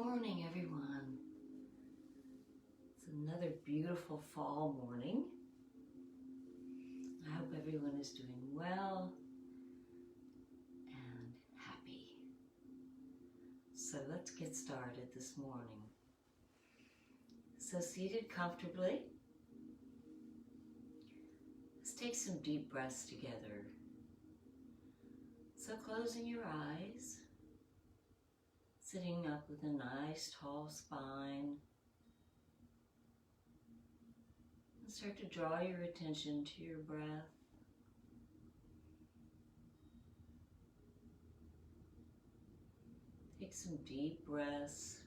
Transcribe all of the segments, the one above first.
morning, everyone. It's another beautiful fall morning. I hope everyone is doing well and happy. So let's get started this morning. So seated comfortably, let's take some deep breaths together. So closing your eyes, sitting up with a nice tall spine, and start to draw your attention to your breath. Take some deep breaths,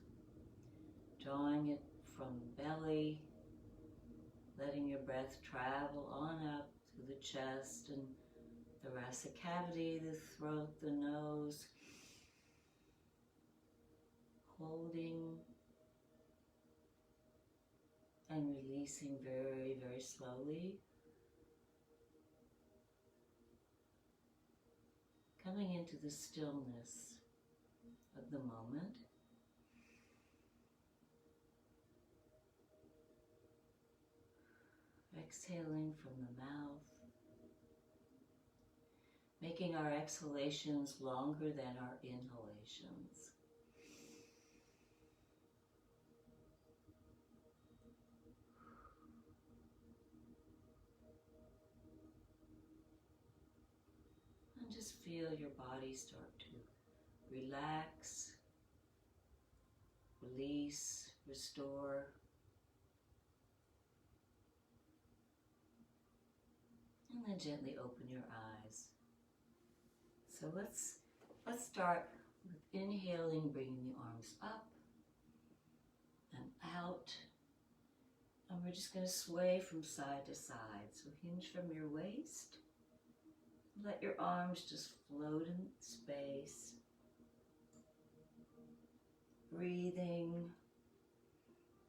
drawing it from the belly, letting your breath travel on up through the chest and thoracic cavity, the throat, the nose, holding and releasing very, very slowly. Coming into the stillness of the moment. Exhaling from the mouth. Making our exhalations longer than our inhalations. And just feel your body start to relax, release, restore. And then gently open your eyes. So let's start with inhaling, bringing the arms up and out. And we're just going to sway from side to side. So hinge from your waist. Let your arms just float in space. Breathing.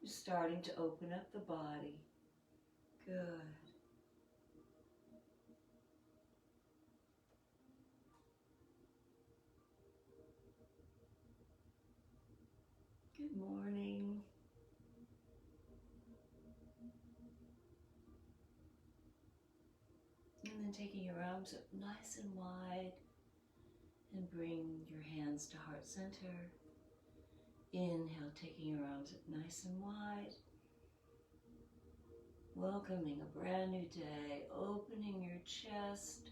Just starting to open up the body. Good. Good morning. And then taking your arms up nice and wide and bring your hands to heart center. Inhale, taking your arms up nice and wide. Welcoming a brand new day, opening your chest,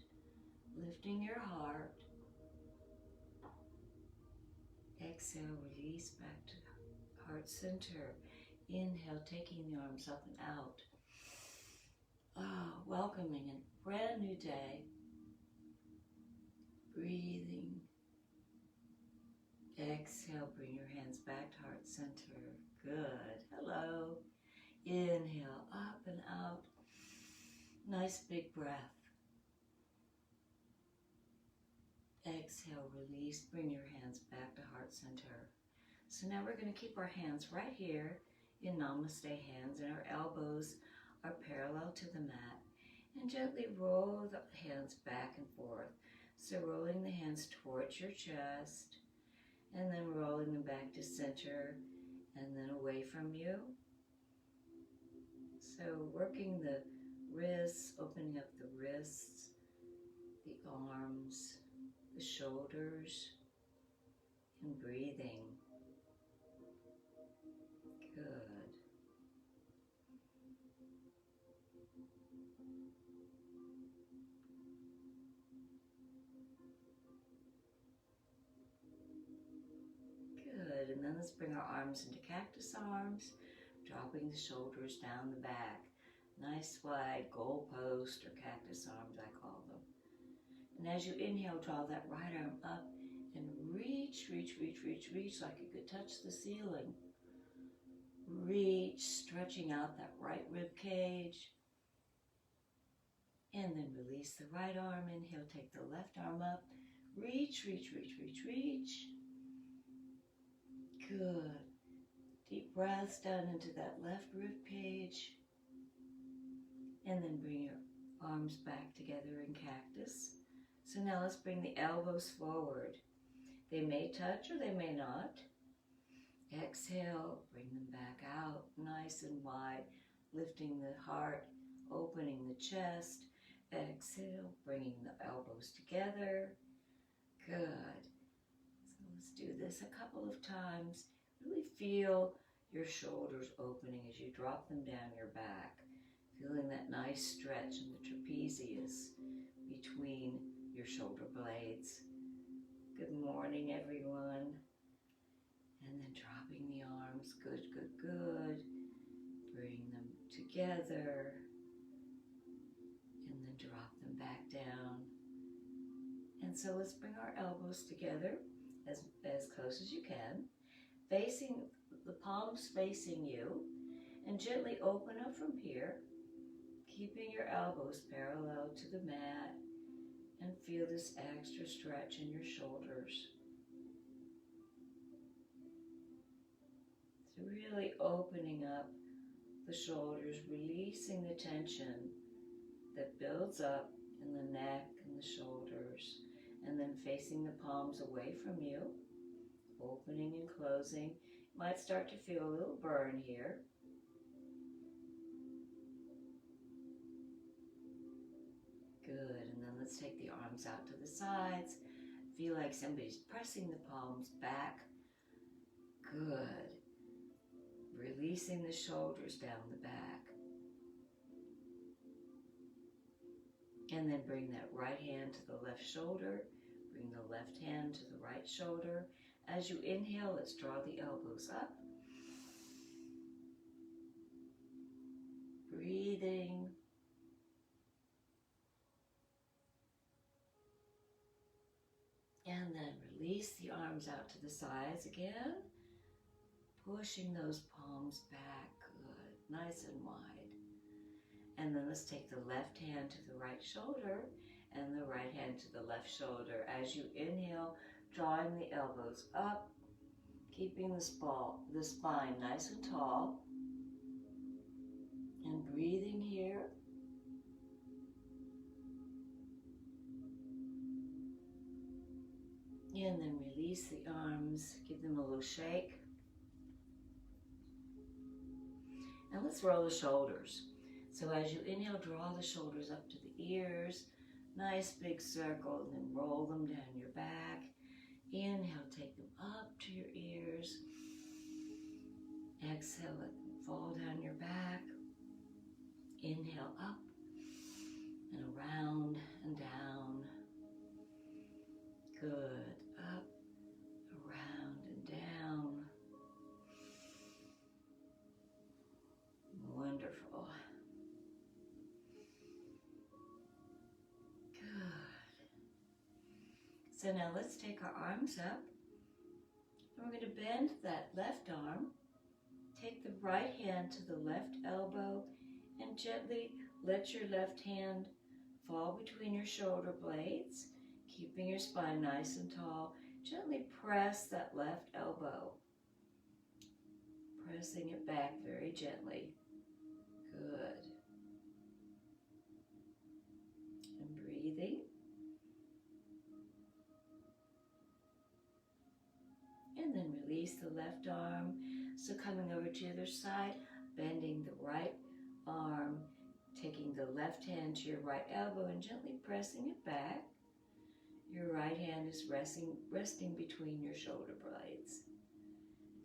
lifting your heart. Exhale, release back to heart center. Inhale, taking the arms up and out. Welcoming a brand new day. Breathing. Exhale, bring your hands back to heart center. Good. Hello. Inhale, up and out. Nice big breath. Exhale, release, bring your hands back to heart center. So now we're going to keep our hands right here in Namaste hands, and our elbows are parallel to the mat. And gently roll the hands back and forth. So rolling the hands towards your chest, and then rolling them back to center, and then away from you. So working the wrists, opening up the wrists, the arms, the shoulders, and breathing. Good. Good, and then let's bring our arms into cactus arms, dropping the shoulders down the back. Nice wide goalpost or cactus arms, I call them. And as you inhale, draw that right arm up and reach, reach, reach, reach, reach like you could touch the ceiling. Reach, stretching out that right rib cage. And then release the right arm. Inhale, take the left arm up. Reach, reach, reach, reach, reach. Good. Deep breaths down into that left rib cage. And then bring your arms back together in cactus. So now let's bring the elbows forward. They may touch or they may not. Exhale, bring them back out nice and wide, lifting the heart, opening the chest. Exhale, bringing the elbows together. Good. So let's do this a couple of times. Really feel your shoulders opening as you drop them down your back. Feeling that nice stretch in the trapezius between your shoulder blades. Good morning, everyone. And then dropping the arms. Good, good, good. Bring them together. And then drop them back down. And so let's bring our elbows together as close as you can. Facing, the palms facing you. And gently open up from here. Keeping your elbows parallel to the mat. And feel this extra stretch in your shoulders. So really opening up the shoulders, releasing the tension that builds up in the neck and the shoulders, and then facing the palms away from you, opening and closing. You might start to feel a little burn here. Good, and then let's take the arms out to the sides. Feel like somebody's pressing the palms back. Good. Releasing the shoulders down the back. And then bring that right hand to the left shoulder. Bring the left hand to the right shoulder. As you inhale, let's draw the elbows up. Breathing. And then release the arms out to the sides again. Pushing those palms back, good, nice and wide. And then let's take the left hand to the right shoulder and the right hand to the left shoulder. As you inhale, drawing the elbows up, keeping the spine nice and tall. And breathing here. And then release the arms, give them a little shake. Now let's roll the shoulders. So as you inhale, draw the shoulders up to the ears. Nice big circle, and then roll them down your back. Inhale, take them up to your ears. Exhale, let them fall down your back. Inhale, up and around and down. Good. Up, around and down. Wonderful. Good. So now let's take our arms up. And we're going to bend that left arm. Take the right hand to the left elbow and gently let your left hand fall between your shoulder blades, keeping your spine nice and tall. Gently press that left elbow, pressing it back very gently. Good. And breathing. And then release the left arm. So coming over to the other side, bending the right arm, taking the left hand to your right elbow and gently pressing it back. Your right hand is resting between your shoulder blades.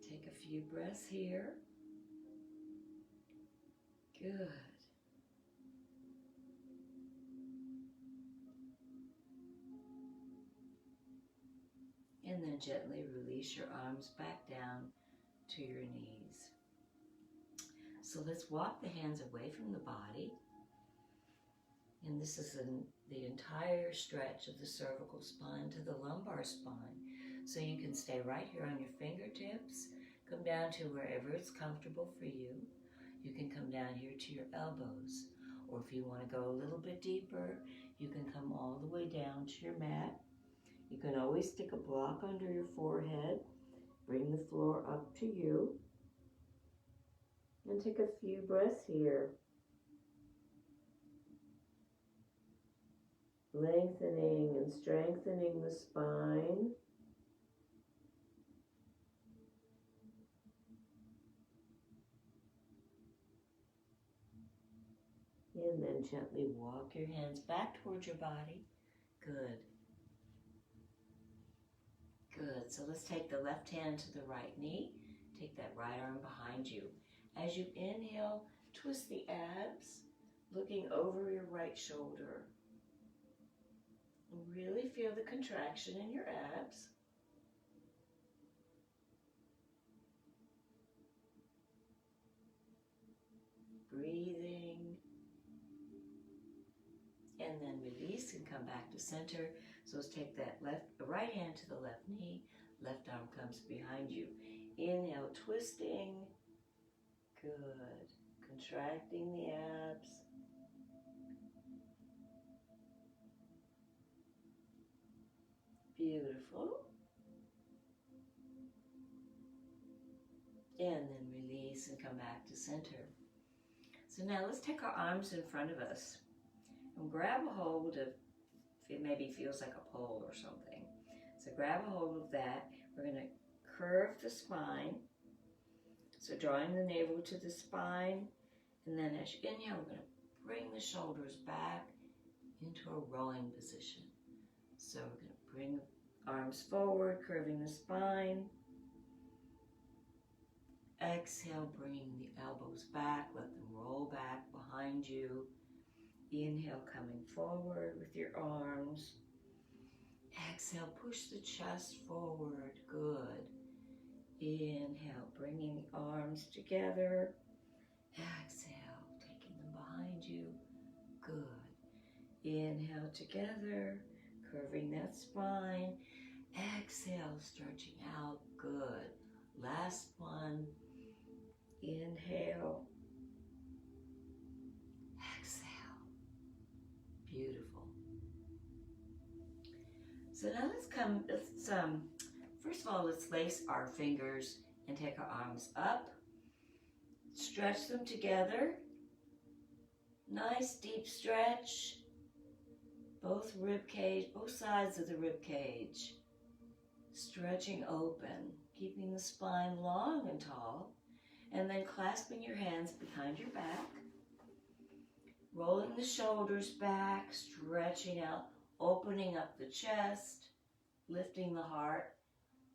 Take a few breaths here. Good. And then gently release your arms back down to your knees. So let's walk the hands away from the body. And this is the entire stretch of the cervical spine to the lumbar spine. So you can stay right here on your fingertips, come down to wherever it's comfortable for you. You can come down here to your elbows. Or if you want to go a little bit deeper, you can come all the way down to your mat. You can always stick a block under your forehead. Bring the floor up to you. And take a few breaths here. Lengthening and strengthening the spine. And then gently walk your hands back towards your body. Good. Good. So let's take the left hand to the right knee. Take that right arm behind you. As you inhale, twist the abs, looking over your right shoulder. Really feel the contraction in your abs. Breathing. And then release and come back to center. So let's take that right hand to the left knee. Left arm comes behind you. Inhale, twisting. Good. Contracting the abs. Beautiful. And then release and come back to center. So now let's take our arms in front of us and grab a hold of, it maybe feels like a pole or something. So grab a hold of that. We're going to curve the spine. So drawing the navel to the spine. And then as you inhale, we're going to bring the shoulders back into a rowing position. So we're going to bring arms forward, curving the spine. Exhale, bringing the elbows back, let them roll back behind you. Inhale, coming forward with your arms. Exhale, push the chest forward. Good. Inhale, bringing the arms together. Exhale, taking them behind you. Good. Inhale together, curving that spine. Exhale, stretching out. Good. Last one. Inhale. Exhale. Beautiful. So now first of all, let's lace our fingers and take our arms up. Stretch them together. Nice deep stretch. Both sides of the rib cage. Stretching open, keeping the spine long and tall. And then clasping your hands behind your back. Rolling the shoulders back, stretching out, opening up the chest, lifting the heart,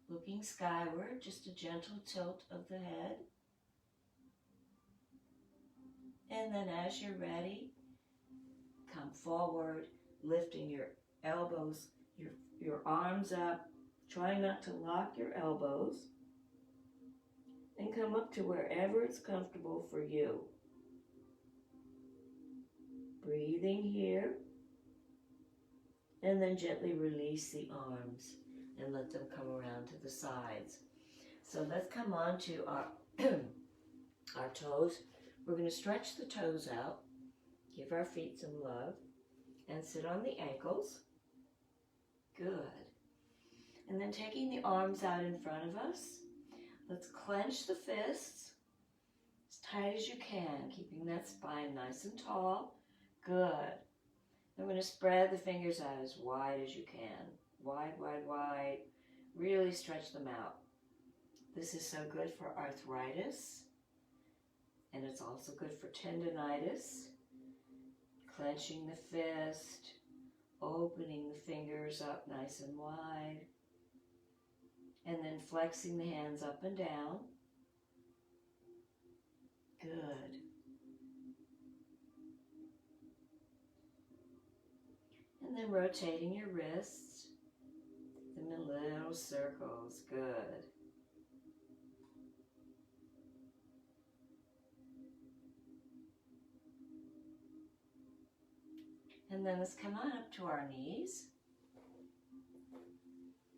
looking skyward, just a gentle tilt of the head. And then as you're ready, come forward, lifting your elbows, your arms up, trying not to lock your elbows, and come up to wherever it's comfortable for you. Breathing here, and then gently release the arms and let them come around to the sides. So let's come on to our, our toes. We're going to stretch the toes out, give our feet some love, and sit on the ankles. Good. And then taking the arms out in front of us, let's clench the fists as tight as you can, keeping that spine nice and tall. Good. I'm going to spread the fingers out as wide as you can. Wide, wide, wide. Really stretch them out. This is so good for arthritis, and it's also good for tendonitis. Clenching the fist, opening the fingers up nice and wide, and then flexing the hands up and down. Good. And then rotating your wrists, them in little circles. Good. And then let's come on up to our knees.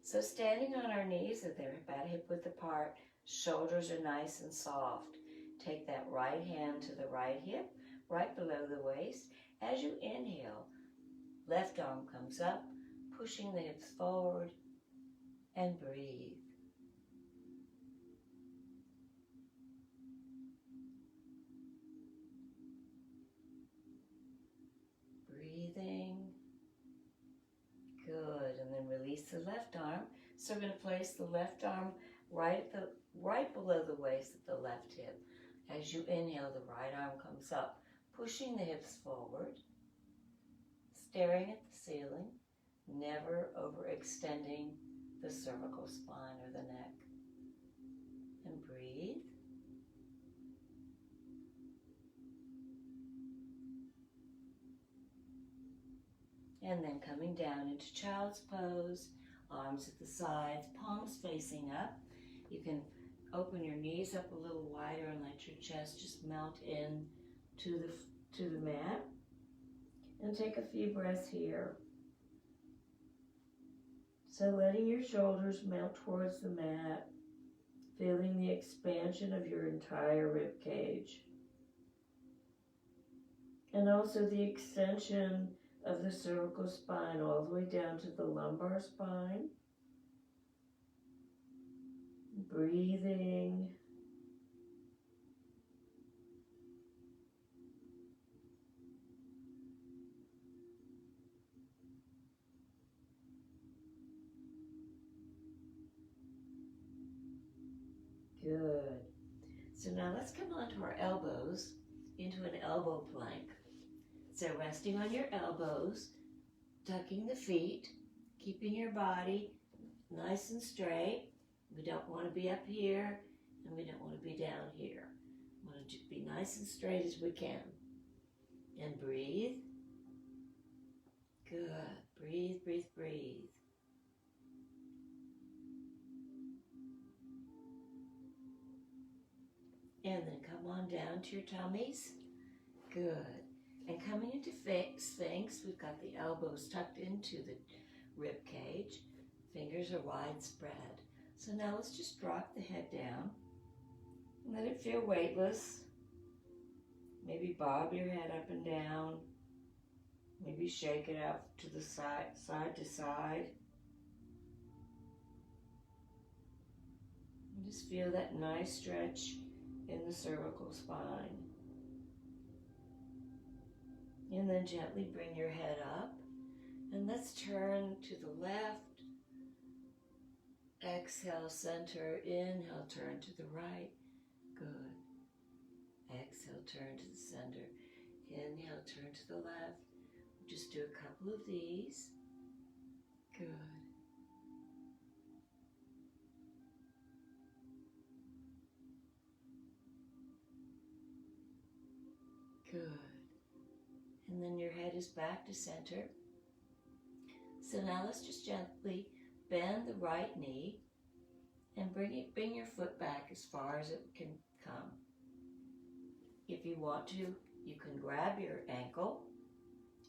So standing on our knees, that they're about hip width apart, shoulders are nice and soft. Take that right hand to the right hip, right below the waist. As you inhale, left arm comes up, pushing the hips forward, and breathe. Breathing. Good. And then release the left arm. So we're going to place the left arm right below the waist at the left hip. As you inhale, the right arm comes up, pushing the hips forward, staring at the ceiling, never overextending the cervical spine or the neck. And breathe. And then coming down into child's pose, arms at the sides, palms facing up. You can open your knees up a little wider and let your chest just melt in to the mat. And take a few breaths here. So letting your shoulders melt towards the mat, feeling the expansion of your entire rib cage. And also the extension of the cervical spine all the way down to the lumbar spine. Breathing. Good. So now let's come onto our elbows into an elbow plank. So resting on your elbows, tucking the feet, keeping your body nice and straight. We don't want to be up here and we don't want to be down here. We want to be nice and straight as we can. And breathe. Good. Breathe, breathe, breathe. And then come on down to your tummies. Good. And coming into Sphinx, we've got the elbows tucked into the rib cage. Fingers are wide spread. So now let's just drop the head down. Let it feel weightless. Maybe bob your head up and down. Maybe shake it out to the side to side. And just feel that nice stretch in the cervical spine. And then gently bring your head up. And let's turn to the left. Exhale, center. Inhale, turn to the right. Good. Exhale, turn to the center. Inhale, turn to the left. Just do a couple of these. Good. Good. And then your head is back to center. So now let's just gently bend the right knee and bring your foot back as far as it can come. If you want to, you can grab your ankle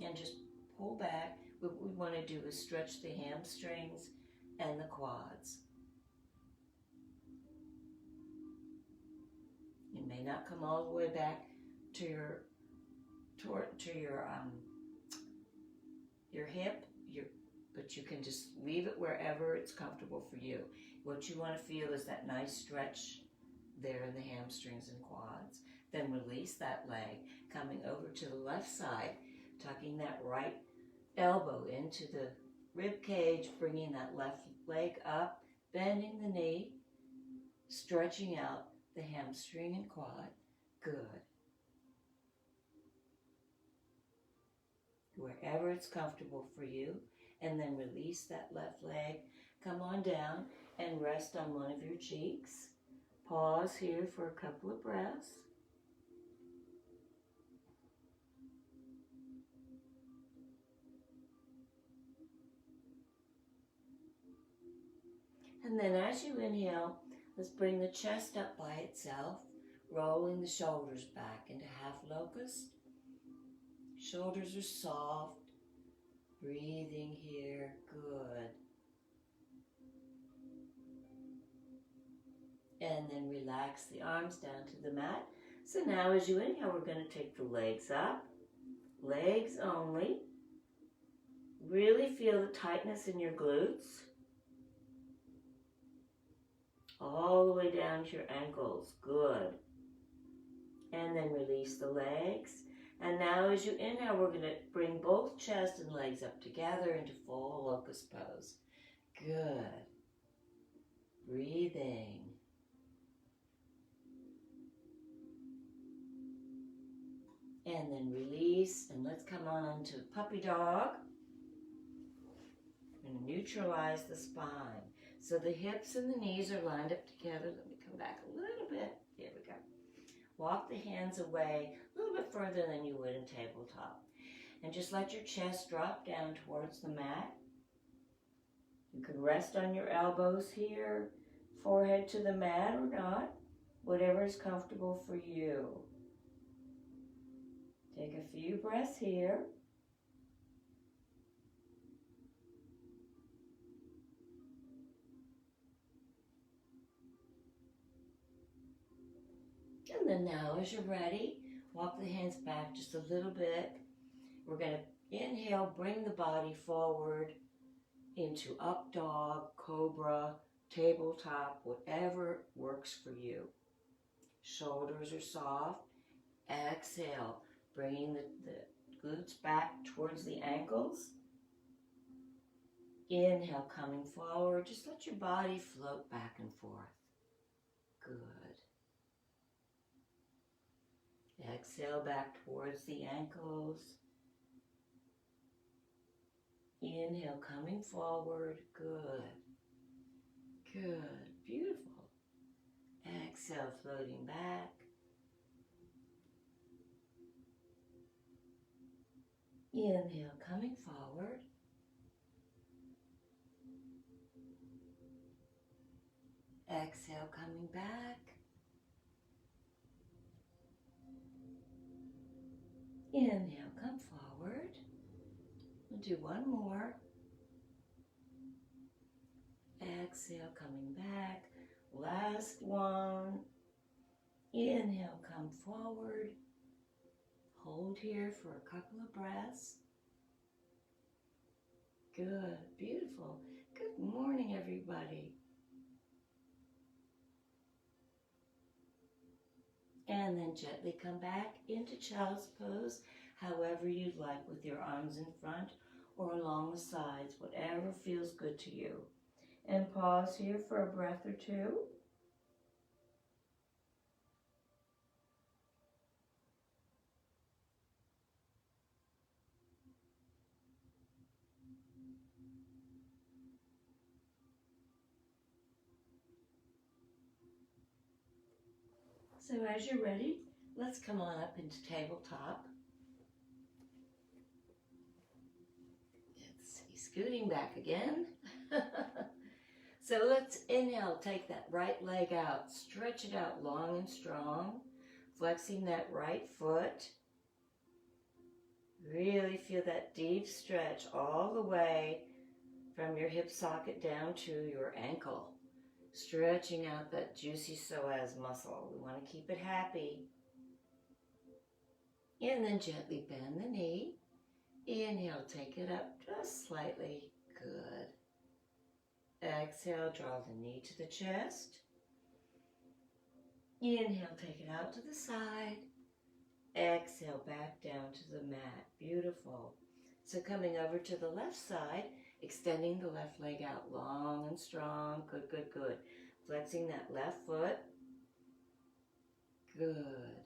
and just pull back. What we want to do is stretch the hamstrings and the quads. You may not come all the way back to your hip, but you can just leave it wherever it's comfortable for you. What you want to feel is that nice stretch there in the hamstrings and quads. Then release that leg, coming over to the left side, tucking that right elbow into the rib cage, bringing that left leg up, bending the knee, stretching out the hamstring and quad. Good. Wherever it's comfortable for you. And then release that left leg. Come on down and rest on one of your cheeks. Pause here for a couple of breaths. And then as you inhale, let's bring the chest up by itself, rolling the shoulders back into half locust. Shoulders are soft. Breathing here, good. And then relax the arms down to the mat. So now as you inhale, we're going to take the legs up. Legs only. Really feel the tightness in your glutes. All the way down to your ankles, good. And then release the legs. And now as you inhale, we're going to bring both chest and legs up together into full locust pose. Good. Breathing. And then release, and let's come on to puppy dog. I'm going to neutralize the spine. So the hips and the knees are lined up together. Let me come back a little bit. There we go. Walk the hands away a little bit further than you would in tabletop. And just let your chest drop down towards the mat. You can rest on your elbows here, forehead to the mat or not, whatever is comfortable for you. Take a few breaths here. And then now, as you're ready, walk the hands back just a little bit. We're going to inhale, bring the body forward into up dog, cobra, tabletop, whatever works for you. Shoulders are soft. Exhale, bringing the glutes back towards the ankles. Inhale, coming forward. Just let your body float back and forth. Good. Exhale back towards the ankles. Inhale, coming forward. Good. Good. Beautiful. Exhale, floating back. Inhale, coming forward. Exhale, coming back. Inhale, come forward. We'll do one more. Exhale, coming back. Last one. Inhale, come forward. Hold here for a couple of breaths. Good, beautiful. Good morning, everybody. And then gently come back into child's pose, however you'd like, with your arms in front or along the sides, whatever feels good to you. And pause here for a breath or two. So as you're ready, let's come on up into tabletop. Let's see, scooting back again. So let's inhale, take that right leg out, stretch it out long and strong, flexing that right foot. Really feel that deep stretch all the way from your hip socket down to your ankle. Stretching out that juicy psoas muscle. We want to keep it happy. And then gently bend the knee. Inhale, take it up just slightly. Good. Exhale, draw the knee to the chest. Inhale, take it out to the side. Exhale, back down to the mat. Beautiful. So coming over to the left side, extending the left leg out long and strong. Good, good, good. Flexing that left foot. Good.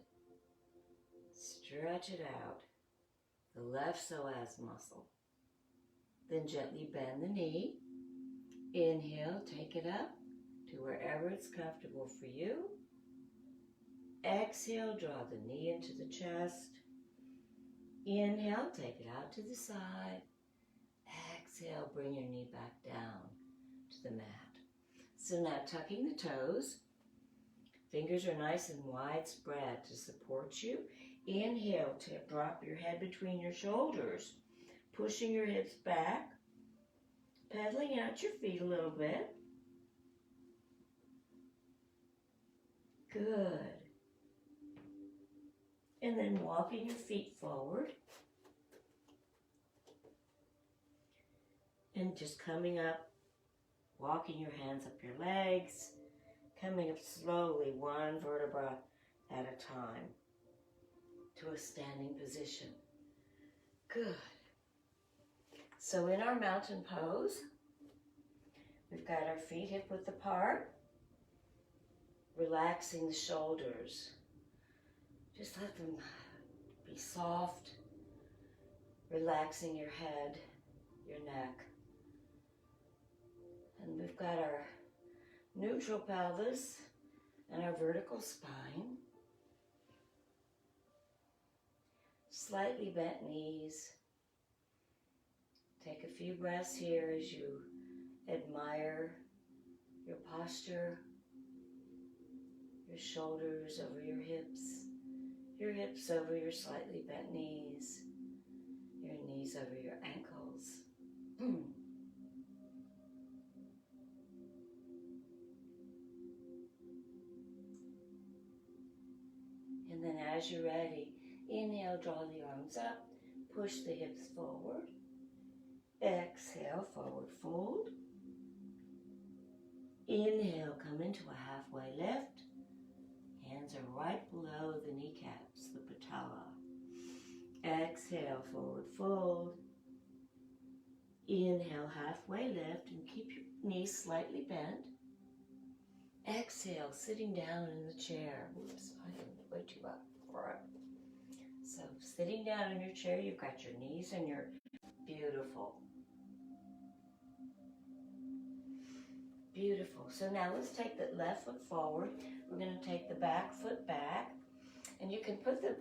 Stretch it out. The left psoas muscle. Then gently bend the knee. Inhale, take it up to wherever it's comfortable for you. Exhale, draw the knee into the chest. Inhale, take it out to the side. Exhale, bring your knee back down to the mat. So now tucking the toes. Fingers are nice and wide spread to support you. Inhale, drop your head between your shoulders, pushing your hips back, pedaling out your feet a little bit. Good. And then walking your feet forward. And just coming up, walking your hands up your legs, coming up slowly, one vertebra at a time to a standing position. Good. So in our mountain pose, we've got our feet hip width apart, relaxing the shoulders. Just let them Be soft, relaxing your head, your neck. And we've got our neutral pelvis and our vertical spine. Slightly bent knees. Take a few breaths here as you admire your posture, your shoulders over your hips over your slightly bent knees, your knees over your ankles. And then as you're ready, inhale, draw the arms up, push the hips forward. Exhale, forward fold. Inhale, come into a halfway lift. Hands are right below the kneecaps, the patella. Exhale, forward fold. Inhale, halfway lift, and keep your knees slightly bent. Exhale, sitting down in the chair. Oops, I am way too up for it. So sitting down in your chair, you've got your knees and you're beautiful. Beautiful. So now let's take the left foot forward. We're going to take the back foot back. And you can put the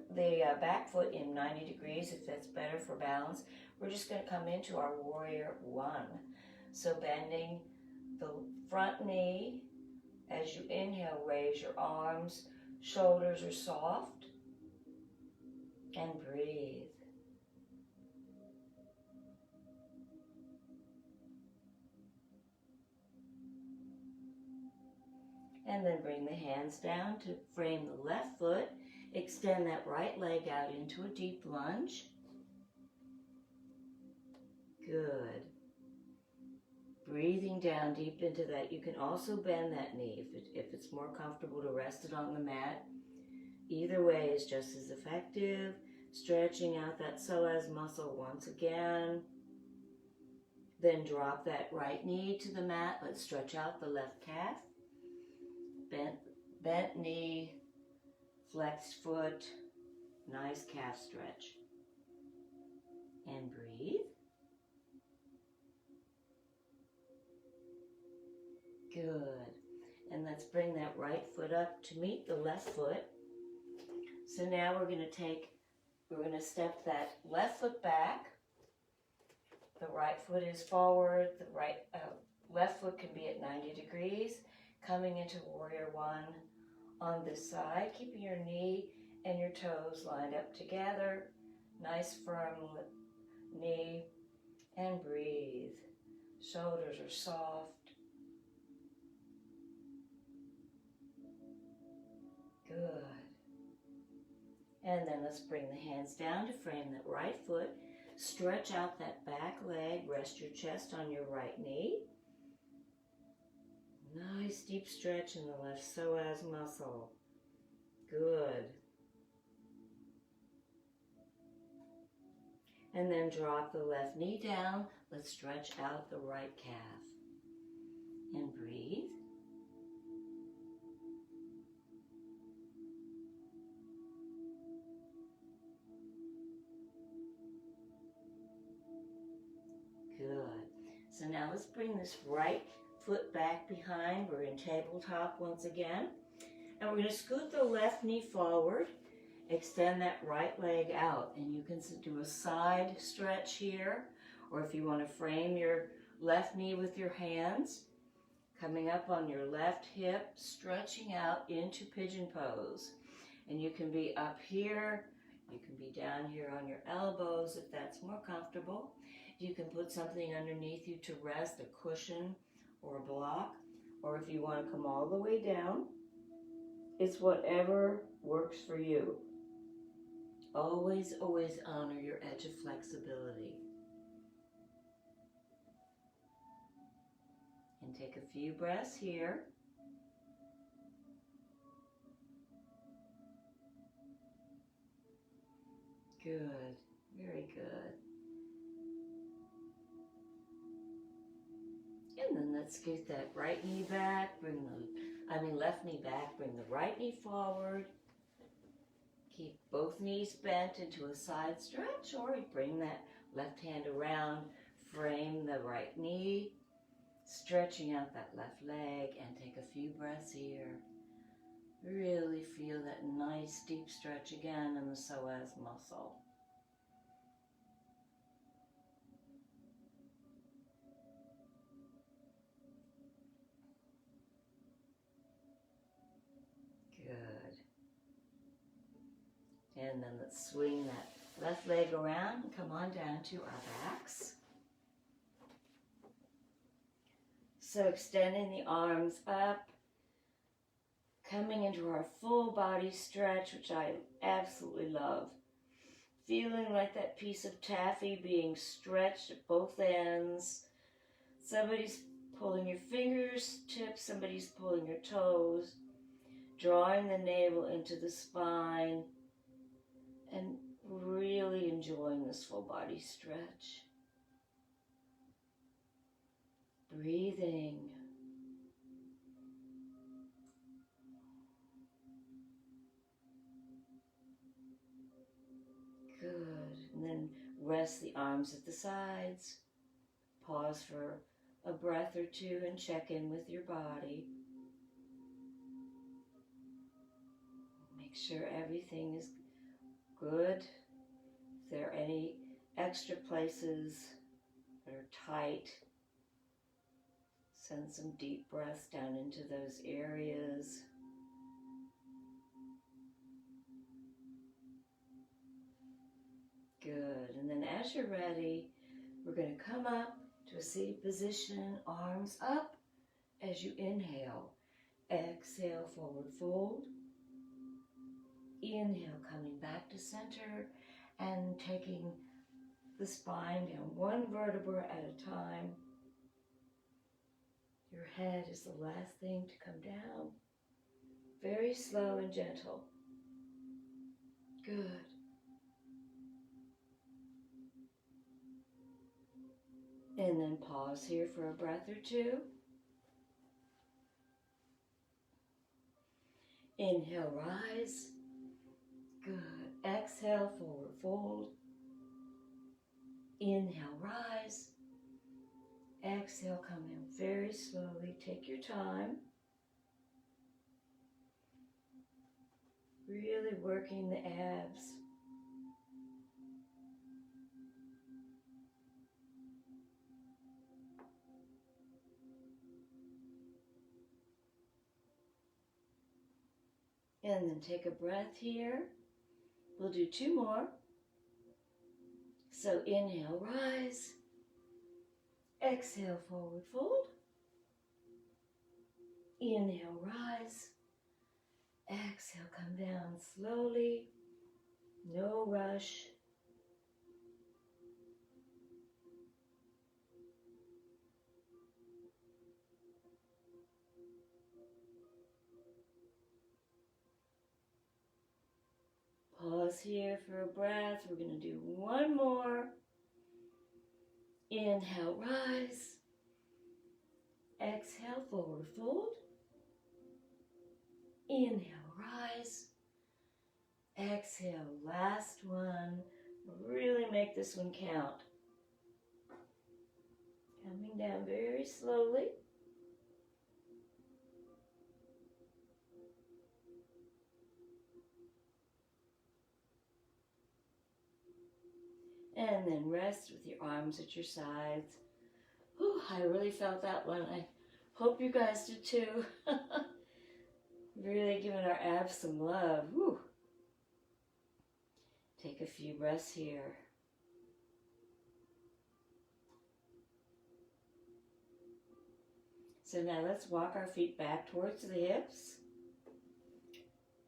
back foot in 90 degrees if that's better for balance. We're just going to come into our warrior one. So bending the front knee. As you inhale, raise your arms. Shoulders are soft. And breathe. And then bring the hands down to frame the left foot. Extend that right leg out into a deep lunge. Good. Breathing down deep into that. You can also bend that knee if it's more comfortable to rest it on the mat. Either way is just as effective. Stretching out that psoas muscle once again. Then drop that right knee to the mat. Let's stretch out the left calf. Bent knee, flexed foot, nice calf stretch. And breathe. Good. And let's bring that right foot up to meet the left foot. So now we're going to step that left foot back. The right foot is forward. The left foot can be at 90 degrees. Coming into warrior one on this side, keeping your knee and your toes lined up together. Nice firm knee. And breathe. Shoulders are soft. Good. And then let's bring the hands down to frame that right foot. Stretch out that back leg. Rest your chest on your right knee. Nice deep stretch in the left psoas muscle. Good. And then drop the left knee down. Let's stretch out the right calf. And breathe. Good. So now let's bring this right foot back behind. We're in tabletop once again. And we're going to scoot the left knee forward. Extend that right leg out. And you can do a side stretch here. Or if you want to frame your left knee with your hands. Coming up on your left hip. Stretching out into pigeon pose. And you can be up here. You can be down here on your elbows if that's more comfortable. You can put something underneath you to rest, a cushion or a block, or if you want to come all the way down, it's whatever works for you. Always, always honor your edge of flexibility. And take a few breaths here. Good, very good. And then let's scoot that right knee back, left knee back, bring the right knee forward. Keep both knees bent into a side stretch, or bring that left hand around, frame the right knee, stretching out that left leg, and take a few breaths here. Really feel that nice deep stretch again in the psoas muscle. Good. And then let's swing that left leg around and come on down to our backs. So extending the arms up, coming into our full body stretch, which I absolutely love. Feeling like that piece of taffy being stretched at both ends. Somebody's pulling your fingertips, somebody's pulling your toes, drawing the navel into the spine, and really enjoying this full body stretch. Breathing. Good. And then rest the arms at the sides. Pause for a breath or two and check in with your body. Make sure everything is good. If there are any extra places that are tight, send some deep breaths down into those areas. Good. And then as you're ready, we're going to come up to a seated position, arms up as you inhale. Exhale, forward fold. Inhale, coming back to center and taking the spine down one vertebra at a time. Your head is the last thing to come down. Very slow and gentle. Good. And then pause here for a breath or two. Inhale, rise. Good. Exhale, forward fold. Inhale, rise. Exhale, come in very slowly. Take your time. Really working the abs. And then take a breath here. We'll do two more. So inhale, rise. Exhale, forward fold. Inhale, rise. Exhale, come down slowly. No rush. Pause here for a breath. We're going to do one more. Inhale, rise. Exhale, forward fold. Inhale, rise. Exhale, last one. Really make this one count. Coming down very slowly. And then rest with your arms at your sides. Whew, I really felt that one. I hope you guys did too. Really giving our abs some love. Whew. Take a few breaths here. So now let's walk our feet back towards the hips.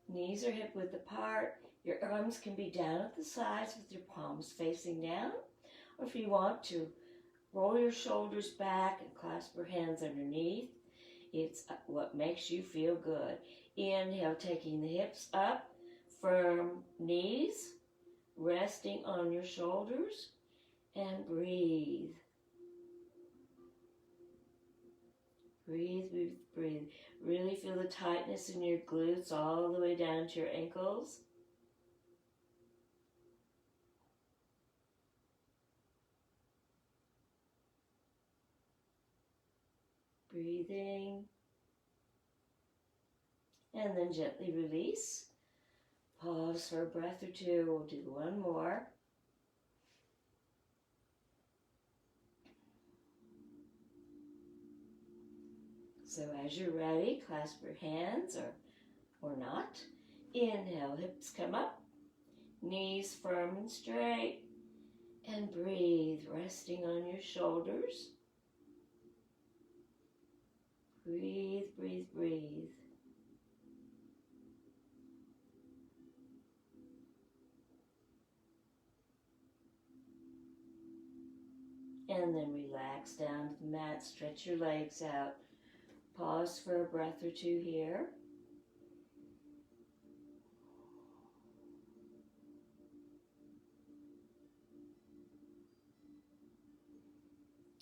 Knees are hip width apart. Your arms can be down at the sides with your palms facing down. Or if you want to, roll your shoulders back and clasp your hands underneath. It's what makes you feel good. Inhale, taking the hips up. Firm knees, resting on your shoulders. And breathe. Breathe, breathe, breathe. Really feel the tightness in your glutes all the way down to your ankles. Breathing. And then gently release. Pause for a breath or two. We'll do one more. So as you're ready, clasp your hands or not. Inhale, hips come up. Knees firm and straight. And breathe, resting on your shoulders. Breathe, breathe, breathe. And then relax down to the mat, stretch your legs out. Pause for a breath or two here.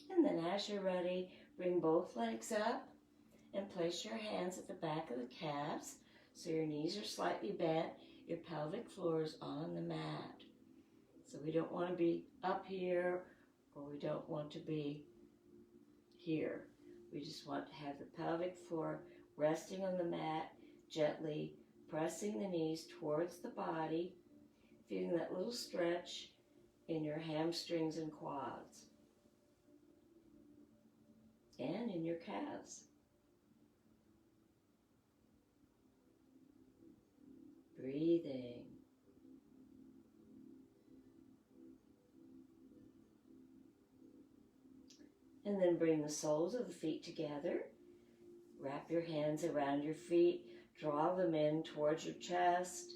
And then as you're ready, bring both legs up and place your hands at the back of the calves so your knees are slightly bent, your pelvic floor is on the mat. So we don't want to be up here or we don't want to be here. We just want to have the pelvic floor resting on the mat, gently pressing the knees towards the body, feeling that little stretch in your hamstrings and quads and in your calves. Breathing. And then bring the soles of the feet together. Wrap your hands around your feet. Draw them in towards your chest.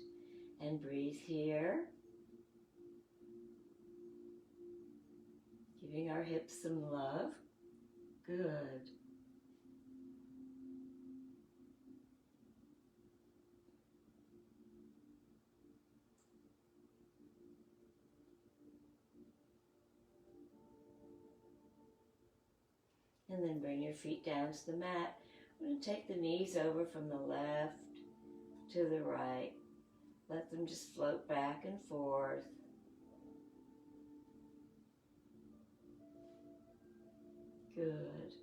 And breathe here. Giving our hips some love. Good. And then bring your feet down to the mat. I'm going to take the knees over from the left to the right. Let them just float back and forth. Good.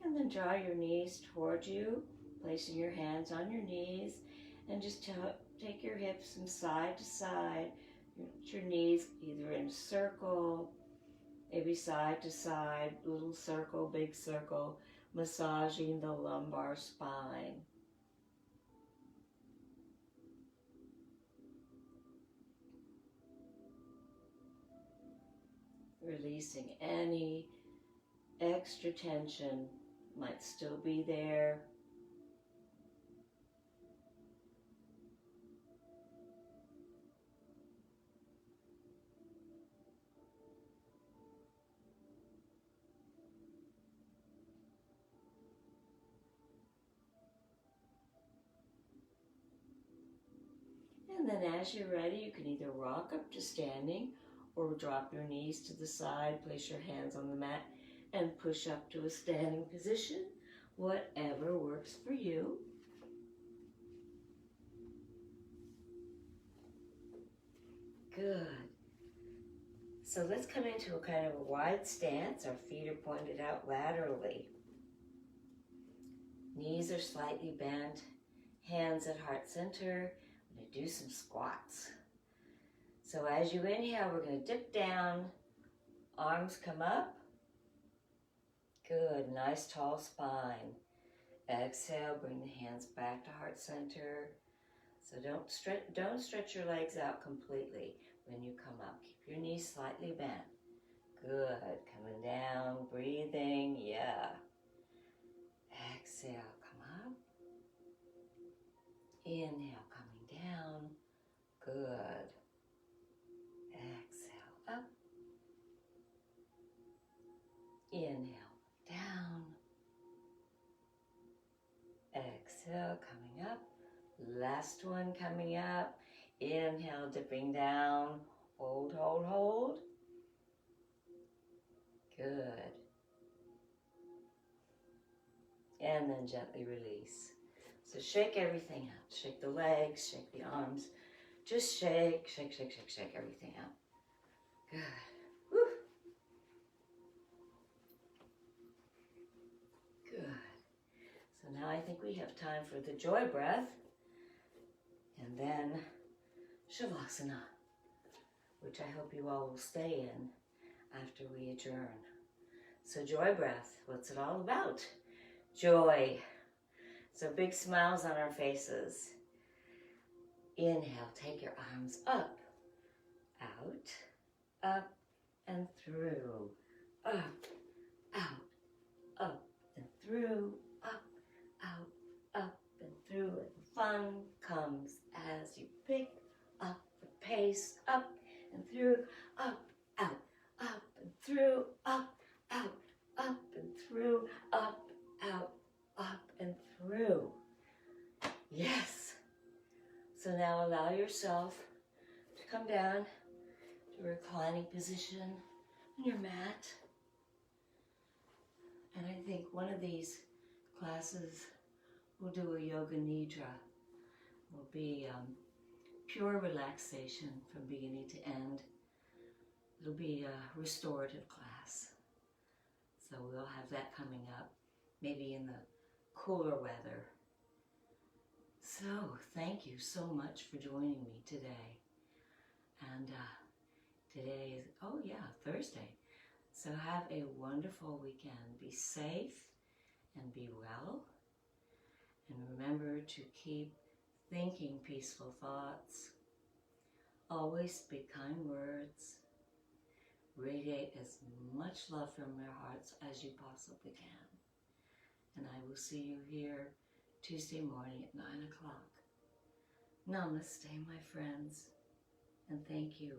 And then draw your knees towards you, placing your hands on your knees, and just take your hips from side to side. Your knees either in a circle, maybe side to side, little circle, big circle, massaging the lumbar spine. Releasing any extra tension might still be there. And then as you're ready, you can either rock up to standing or drop your knees to the side, place your hands on the mat, and push up to a standing position, whatever works for you. Good. So let's come into a kind of a wide stance. Our feet are pointed out laterally. Knees are slightly bent, hands at heart center. I'm going to do some squats. So as you inhale, we're going to dip down, arms come up. Good, nice tall spine. Exhale, bring the hands back to heart center. So don't stretch your legs out completely when you come up. Keep your knees slightly bent. Good, coming down, breathing, yeah. Exhale, come up. Inhale, coming down. Good. Exhale, up. Inhale, down. Exhale, coming up. Last one coming up. Inhale, dipping down. Hold, hold, hold. Good. And then gently release. So shake everything out. Shake the legs, shake the arms. Just shake, shake, shake, shake, shake everything out. Good. Woo. Good. So now I think we have time for the joy breath. And then Shavasana, which I hope you all will stay in after we adjourn. So joy breath, what's it all about? Joy. So big smiles on our faces. Inhale, take your arms up, out, up and through, up, out, up and through, up, and through. And fun comes as you pick up the pace, up and through, up, out, and through, up and through, up and through. Yes. So now allow yourself to come down to a reclining position on your mat. And I think one of these classes we'll do a yoga nidra. Will be pure relaxation from beginning to end. It'll be a restorative class. So we'll have that coming up, maybe in the cooler weather. So thank you so much for joining me today. And today is, oh yeah, Thursday. So have a wonderful weekend. Be safe and be well. And remember to keep thinking peaceful thoughts. Always speak kind words. Radiate as much love from your hearts as you possibly can. And I will see you here Tuesday morning at 9 o'clock. Namaste, my friends, and thank you.